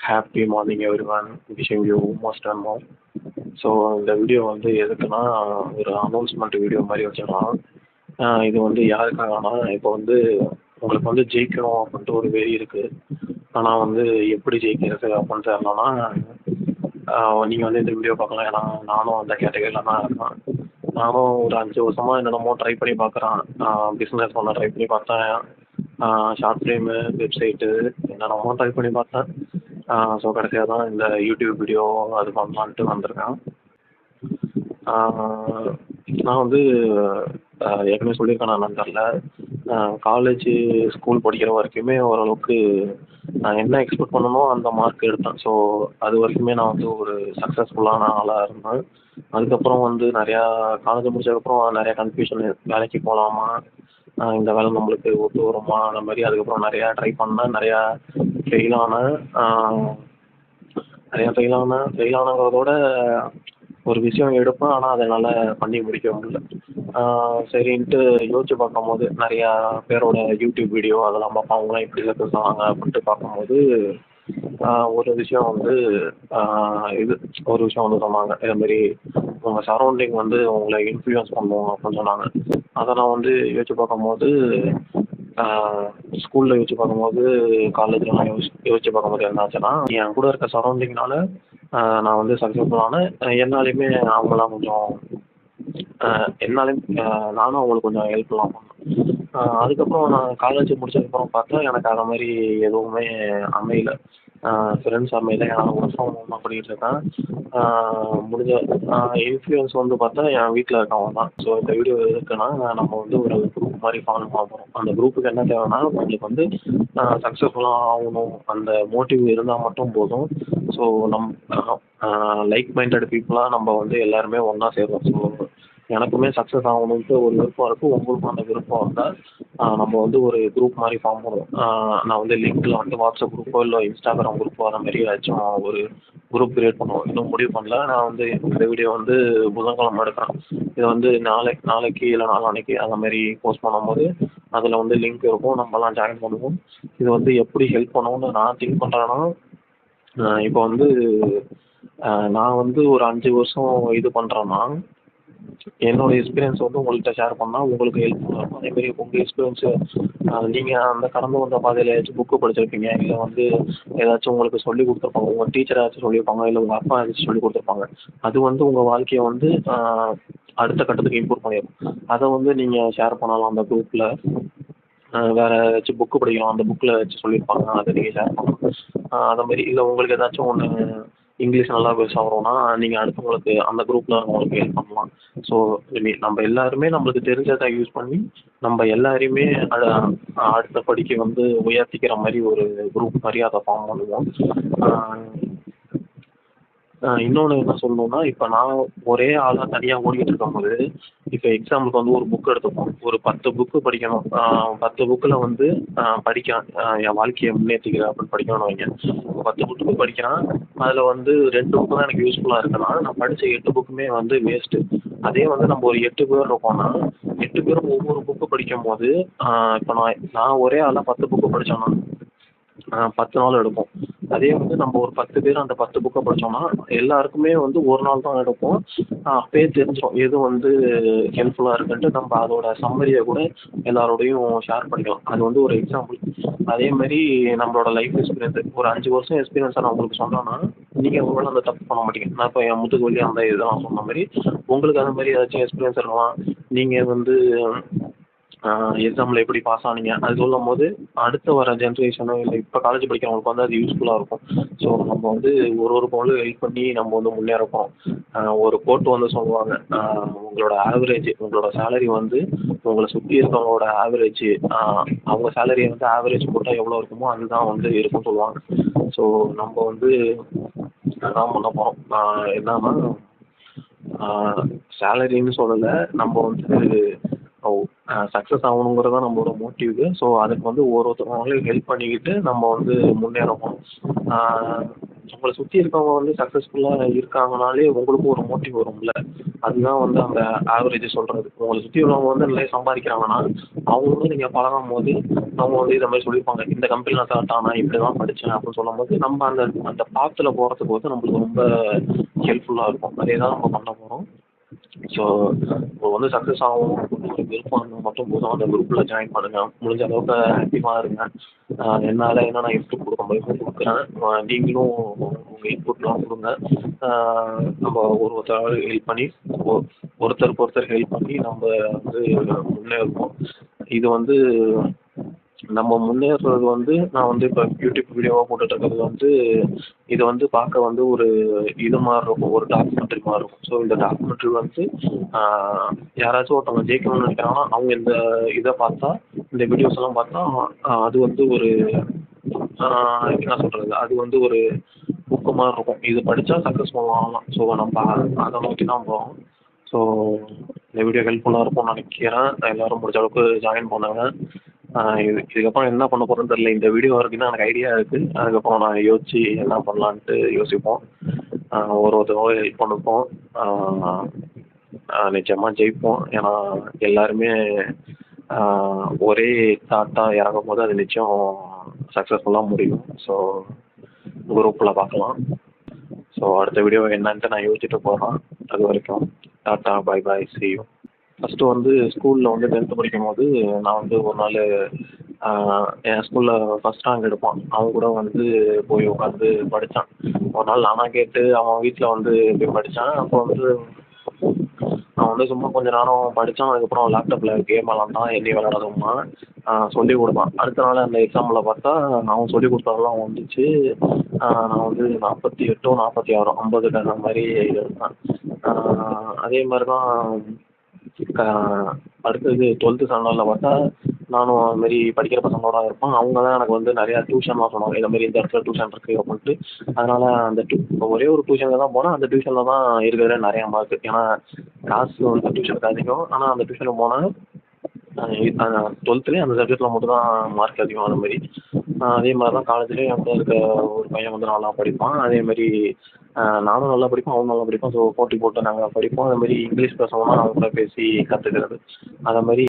Happy morning everyone. Wishing you most and more. So இந்த video வந்து எதுக்குன்னா, ஒரு அனௌன்ஸ்மெண்ட் வீடியோ மாதிரி வச்சுக்கலாம். இது வந்து யாருக்காகனா, இப்போ வந்து உங்களுக்கு வந்து ஜெயிக்கணும் அப்படின்ட்டு ஒரு வெறி இருக்குது. ஆனால் வந்து எப்படி ஜெயிக்கிறது அப்படின்னு தெரியலனா, நீங்கள் வந்து இந்த வீடியோ பார்க்கலாம். ஏன்னா நானும் அந்த கேட்டகரியில் தான் இருக்கேன். நானும் ஒரு 5 வருஷமாக என்னென்னமோ ட்ரை பண்ணி பார்க்குறேன். பிஸ்னஸ் பண்ண ட்ரை பண்ணி பார்த்தேன். ஷார்ட் ஃபிலிமு, வெப்சைட்டு என்னென்னமோ ட்ரை பண்ணி பார்த்தேன். ஸோ கடைசியாக தான் இந்த யூடியூப் வீடியோ அது பண்ணலான்ட்டு வந்திருக்கேன். நான் வந்து ஏற்கனவே சொல்லியிருக்கேன் நான் தெரில. காலேஜு, ஸ்கூல் படிக்கிற வரைக்குமே ஓரளவுக்கு நான் என்ன எக்ஸ்பெக்ட் பண்ணனோ அந்த மார்க் எடுத்தேன். ஸோ அது வரைக்குமே நான் வந்து ஒரு சக்ஸஸ்ஃபுல்லான ஆளாக இருந்தேன். அதுக்கப்புறம் வந்து நிறையா காலேஜ் முடிச்சதுக்கப்புறம் நிறையா கன்ஃபியூஷன், வேலைக்கு போகலாமா, இந்த வேலை நம்மளுக்கு ஒத்து வருமா, அந்த மாதிரி அதுக்கப்புறம் நிறையா ட்ரை பண்ணேன். நிறையா ஃபெயில் ஆனேன். ஃபெயில் ஆனங்கிறதோட ஒரு விஷயம் எடுப்பேன். ஆனால் அதை என்னால் பண்ணி முடிக்க முடியல. சரின்ட்டு யோசிச்சு பார்க்கும்போது நிறையா பேரோட யூடியூப் வீடியோ அதெல்லாம் பார்ப்போம். அவங்களாம் எப்படி சக்ஸஸ் ஆனாங்க அப்படின்ட்டு பார்க்கும்போது ஒரு விஷயம் வந்து ஒரு விஷயம் வந்து சொன்னாங்க. இதுமாரி உங்கள் சரௌண்டிங் வந்து உங்களை இன்ஃப்ளூயன்ஸ் பண்ணுவோம் அப்படின்னு சொன்னாங்க. அதை நான் வந்து யோசிச்சு பார்க்கும்போது, ஸ்கூலில் யோசிச்சு பார்க்கும்போது, காலேஜ்லாம் யோசிச்சு பார்க்கும்போது என்ன ஆச்சுன்னா, என் கூட இருக்க சரௌண்டிங்னால நான் வந்து சக்ஸஸ்ஃபுல்லான என்னாலையுமே அவங்களாம் கொஞ்சம் என்னாலையும் நானும் அவங்களுக்கு கொஞ்சம் ஹெல்ப்லாம் பண்ணேன். அதுக்கப்புறம் நான் காலேஜ் முடிச்சதுக்கப்புறம் பார்த்தா எனக்கு அது மாதிரி எதுவுமே அமையல. ஃப்ரெண்ட்ஸ் அமையல. நான் ஒர்க் ஃப்ரம் ஹோம் தான் பண்ணிகிட்டு இருக்கேன். முடிஞ்ச இன்ஃப்ளூயன்ஸ் வந்து பார்த்தா என் வீட்டில் இருக்கவங்க தான். ஸோ இந்த வீடியோ எதுக்குன்னா, நம்ம வந்து ஒரு குரூப் மாதிரி ஃபார்ம் பண்ண போகிறோம். அந்த குரூப்புக்கு என்ன தேவைன்னா, உங்களுக்கு வந்து சக்ஸஸ்ஃபுல்லாக ஆகணும் அந்த மோட்டிவ் இருந்தால் மட்டும் போதும். ஸோ லைக் மைண்டட் பீப்புளாக நம்ம வந்து எல்லாருமே ஒன்றா சேருவோம். ஸோ எனக்குமே சக்ஸஸ் ஆகணுன்ட்டு ஒரு விருப்பம் இருக்குது. உங்களுக்கும் அந்த விருப்பம் இருந்தால் நம்ம வந்து ஒரு குரூப் மாதிரி ஃபார்ம் பண்ணுவோம். நான் வந்து லிங்க்கில் வந்து வாட்ஸ்அப் குரூப்போ இல்லை இன்ஸ்டாகிராம் குரூப்போ அந்த மாதிரி ஏதாச்சும் ஒரு குரூப் க்ரியேட் பண்ணுவோம். இன்னும் முடிவு பண்ணல. நான் வந்து இந்த வீடியோ வந்து புதன்கிழமை எடுக்கிறேன். இதை வந்து நாளைக்கு இல்லை நாளான்னைக்கு அந்த மாதிரி போஸ்ட் பண்ணும்போது அதில் வந்து லிங்க் இருக்கும். நம்மலாம் ஜாயின் பண்ணுவோம். இது வந்து எப்படி ஹெல்ப் பண்ணுவோம்னு நான் திங்க் பண்ணுறேன்னா, இப்போ வந்து நான் வந்து ஒரு 5 வருஷம் இது பண்ணுறேன்னா, என்னோட எக்ஸ்பீரியன்ஸ் வந்து உங்கள்கிட்ட ஷேர் பண்ணால் உங்களுக்கு ஹெல்ப்ஃபுல்லாக இருக்கும். அதேமாரி உங்கள் எக்ஸ்பீரியன்ஸு நீங்கள் அந்த கடந்து வந்த பாதையில் ஏதாச்சும் புக்கு படிச்சிருப்பீங்க, இல்லை வந்து ஏதாச்சும் உங்களுக்கு சொல்லி கொடுத்துருப்பாங்க. உங்கள் டீச்சர் ஏதாச்சும் சொல்லியிருப்பாங்க, இல்லை உங்கள் அப்பா ஏதாச்சும் சொல்லி கொடுத்துருப்பாங்க. அது வந்து உங்கள் வாழ்க்கையை வந்து அடுத்த கட்டத்துக்கு இம்ப்ரூவ் பண்ணிடும். அதை வந்து நீங்கள் ஷேர் பண்ணலாம் அந்த குரூப்பில். வேறு ஏதாச்சும் புக்கு படிக்கலாம், அந்த புக்கில் ஏதாச்சும் சொல்லியிருப்பாங்க, அதை நீங்கள் ஷேர் பண்ணலாம். அதை மாதிரி இல்லை உங்களுக்கு ஏதாச்சும் ஒன்று இங்கிலீஷ் நல்லா பேச வரும்னா நீங்கள் அடுத்தவங்களுக்கு அந்த குரூப்பில் உங்களுக்கு ஹெல்ப் பண்ணலாம். ஸோ நம்ம எல்லாருமே நம்மளுக்கு தெரிஞ்சதை யூஸ் பண்ணி நம்ம எல்லாரையுமே அடுத்த படிக்கு வந்து உயர்த்திக்கிற மாதிரி ஒரு குரூப் மாதிரி அதை ஃபார்ம் பண்ணுவோம். இன்னொன்று என்ன சொல்லணுன்னா, இப்போ நான் ஒரே ஆளாக தனியாக ஓடிக்கிட்டு இருக்கும்போது, இப்போ எக்ஸாம்பிளுக்கு வந்து ஒரு புக் எடுத்துப்போம். ஒரு 10 புக்கு படிக்கணும். 10 புக்கில் வந்து படிக்கிறேன். என் வாழ்க்கையை முன்னேற்றிக்கிறேன் அப்படின்னு படிக்கணும்னு வைங்க. 10 புக்கு படிக்கிறேன். அதில் வந்து 2 புக்கு தான் எனக்கு யூஸ்ஃபுல்லாக இருக்குன்னா, நான் படித்த 8 புக்குமே வந்து வேஸ்ட்டு. அதே வந்து நம்ம ஒரு 8 பேர் இருக்கோம்னா, 8 பேரும் ஒவ்வொரு புக்கு படிக்கும்போது, இப்போ நான் ஒரே ஆளாக 10 புக்கு படித்தேன்னா 10 நாள் எடுக்கும். அதே வந்து நம்ம ஒரு 10 பேர் அந்த 10 புக்கை படித்தோம்னா எல்லாருக்குமே வந்து ஒரு நாள் தான் எடுக்கும். அப்பயே தெரிஞ்சிடும் எது வந்து ஹெல்ப்ஃபுல்லாக இருக்குன்ட்டு. நம்ம அதோட சம்மரியை கூட எல்லாரோடையும் ஷேர் பண்ணிக்கலாம். அது வந்து ஒரு எக்ஸாம்பிள். அதேமாதிரி நம்மளோட லைஃப் எக்ஸ்பீரியன்ஸு ஒரு 5 வருஷம் எக்ஸ்பீரியன்ஸை நான் உங்களுக்கு சொன்னேன்னா, நீங்கள் ஒருவேளை அந்த தப்பு பண்ண மாட்டீங்க. நான் இப்போ என் முதுகு வலி அந்த இதெல்லாம் சொன்ன மாதிரி உங்களுக்கு அந்த மாதிரி ஏதாச்சும் எக்ஸ்பீரியன்ஸ் இருக்கலாம். நீங்கள் வந்து எக்ஸாமில் எப்படி பாஸ் ஆனீங்க அது சொல்லும்போது அடுத்த வர ஜென்ரேஷனோ இல்லை இப்போ காலேஜ் படிக்கிறவங்களுக்கு வந்து அது யூஸ்ஃபுல்லாக இருக்கும். ஸோ நம்ம வந்து ஒரு பொருளும் ஹெல்ப் பண்ணி நம்ம வந்து முன்னேறப்போம். ஒரு கோட் வந்து சொல்லுவாங்க, உங்களோட ஆவரேஜ் உங்களோட சேலரி வந்து உங்களை சுற்றி இருக்கவங்களோட ஆவரேஜ், அவங்க சேலரியை வந்து ஆவரேஜ் போட்டால் எவ்வளோ இருக்குமோ அதுதான் வந்து இருக்கும்னு சொல்லுவாங்க. ஸோ நம்ம வந்து அதான் பண்ண போகிறோம். என்னன்னா சேலரின்னு சொல்லலை, நம்ம வந்து சக்ஸஸ் ஆகணுங்கிறது தான் நம்மளோட மோட்டிவு. ஸோ அதுக்கு வந்து ஒருத்தவங்களையும் ஹெல்ப் பண்ணிக்கிட்டு நம்ம வந்து முன்னேறணும். உங்கள சுற்றி இருக்கவங்க வந்து சக்ஸஸ்ஃபுல்லாக இருக்காங்கனாலே உங்களுக்கும் ஒரு மோட்டிவ் வரும்ல. அதுதான் வந்து அந்த ஆவரேஜ் சொல்கிறது. உங்கள சுற்றி உள்ளவங்க வந்து நிறைய சம்பாதிக்கிறாங்கன்னா, அவங்களோட நீங்கள் பழகும்போது அவங்க வந்து இதை மாதிரி சொல்லியிருப்பாங்க. இந்த கம்பெனியில் நான் செலக்ட் ஆனேன், இப்படி தான் படித்தேன் அப்படின்னு சொல்லும்போது, நம்ம அந்த அந்த பாத்தில் போகிறதுக்கு வந்து நம்மளுக்கு ரொம்ப ஹெல்ப்ஃபுல்லாக இருக்கும். அதே தான் நம்ம பண்ண போகிறோம். ஸோ இப்போ வந்து சக்ஸஸ் ஆகும் அப்படின்னு ஒரு விருப்பம் இருந்தால் மட்டும் போதும். அந்த குரூப்பில் ஜாயின் பண்ணுங்கள். முடிஞ்ச அளவுக்கு ஆக்டிவாக இருங்க. என்னால் என்னென்ன இன்புட் கொடுக்க முடியுமோ கொடுக்குறேன். நீங்களும் உங்கள் இன்புட்லாம் கொடுங்க. நம்ம ஒருத்தர் ஹெல்ப் பண்ணி ஒருத்தருக்கு ஒருத்தர் ஹெல்ப் பண்ணி நம்ம வந்து முன்னேறுவோம். இது வந்து நம்ம முன்னேறுறது வந்து நான் வந்து இப்போ யூடியூப் வீடியோவாக போட்டுட்ருக்கிறது வந்து இது வந்து பார்க்க வந்து ஒரு இது மாதிரி இருக்கும், ஒரு டாக்குமெண்ட்ரி மாதிரி இருக்கும். ஸோ இந்த டாக்குமெண்ட்ரி வந்து யாராச்சும் ஒருத்தவங்க ஜெயிக்கணும்னு நினைக்கிறாங்கன்னா அவங்க இந்த இதை பார்த்தா, இந்த வீடியோஸ் எல்லாம் பார்த்தா அது வந்து ஒரு என்ன சொல்கிறது, அது வந்து ஒரு புக்கு மாதிரி இருக்கும். இது படித்தா சக்ஸஸ்ஃபுல் ஆகலாம். ஸோ நம்ம அதை நோக்கி தான் போகிறோம். ஸோ இந்த வீடியோ ஹெல்ப்ஃபுல்லாக இருக்கும்னு நினைக்கிறேன். எல்லோரும் முடிஞ்ச அளவுக்கு ஜாயின் பண்ணுங்க. இதுக்கப்புறம் என்ன பண்ண போகிறோன்னு தெரியல. இந்த வீடியோ வரைக்கும் தான் எனக்கு ஐடியா இருக்குது. அதுக்கப்புறம் நான் யோசித்து என்ன பண்ணலான்ட்டு யோசிப்போம். ஒருத்தவங்க ஹெல்ப் பண்ணிப்போம். நிச்சயமாக ஜெயிப்போம். ஏன்னா எல்லாருமே ஒரே தாட்டாக இறங்கும்போது அது நிச்சயம் சக்ஸஸ்ஃபுல்லாக முடியும். ஸோ குரூப்பில் பார்க்கலாம். ஸோ அடுத்த வீடியோ என்னன்ட்டு நான் யோசிச்சுட்டு போகிறேன். அது வரைக்கும் tata, bye bye, see you. First வந்து ஸ்கூலில் வந்து 10th படிக்கும்போது நான் வந்து ஒரு நாள் என் ஸ்கூலில் ஃபஸ்ட் ரேங்க் எடுப்பான். அவன் கூட வந்து போய் உட்காந்து படித்தான். ஒரு நாள் நானாக கேட்டு அவன் வீட்டில் வந்து போய் படித்தான். அப்போ வந்து அவன் வந்து சும்மா கொஞ்ச நேரம் படித்தான். அதுக்கப்புறம் லேப்டாப்பில் கேம் விளாண்டான். என்னையும் விளாடாதம்மா சொல்லிக் கொடுத்தான். அடுத்த நாள் அந்த எக்ஸாமில் பார்த்தா அவன் சொல்லிக் கொடுத்ததெல்லாம் வந்துச்சு. நான் வந்து 48 46 50க்கு அந்த மாதிரி எடுத்தேன். அதே மாதிரி தான் அடுத்தது 12th ஸ்டாண்டர்டில் பார்த்தா நானும் அதுமாரி படிக்கிற பசங்களோட இருப்பேன். அவங்க தான் எனக்கு வந்து நிறையா டியூஷன்லாம் சொன்னாங்க. இந்தமாரி இந்த இடத்துல டியூஷன் இருக்குது அப்படின்ட்டு. அதனால் அந்த ஒரே ஒரு டியூஷனுக்கு தான் போனேன். அந்த டியூஷனில் தான் இருக்கிறதுலே நிறையா மார்க்கு. ஏன்னா காசு வந்து டியூஷனுக்கு அதிகம். ஆனால் அந்த டியூஷனுக்கு போனால் 12th அந்த சப்ஜெக்டில் மட்டும் தான் மார்க் அதிகம். அதுமாரி அதே மாதிரி தான் காலேஜ்லேயும் என் கூட இருக்க ஒரு பையன் வந்து நல்லா படிப்பான். அதேமாரி நானும் நல்லா படிப்பேன், அவனும் நல்லா படிப்பான். ஸோ போட்டி போட்டு நாங்கள் படிப்போம். அதுமாரி இங்கிலீஷ் பேசணும்னா அவன் கூட பேசி கற்றுக்கிறது. அதை மாதிரி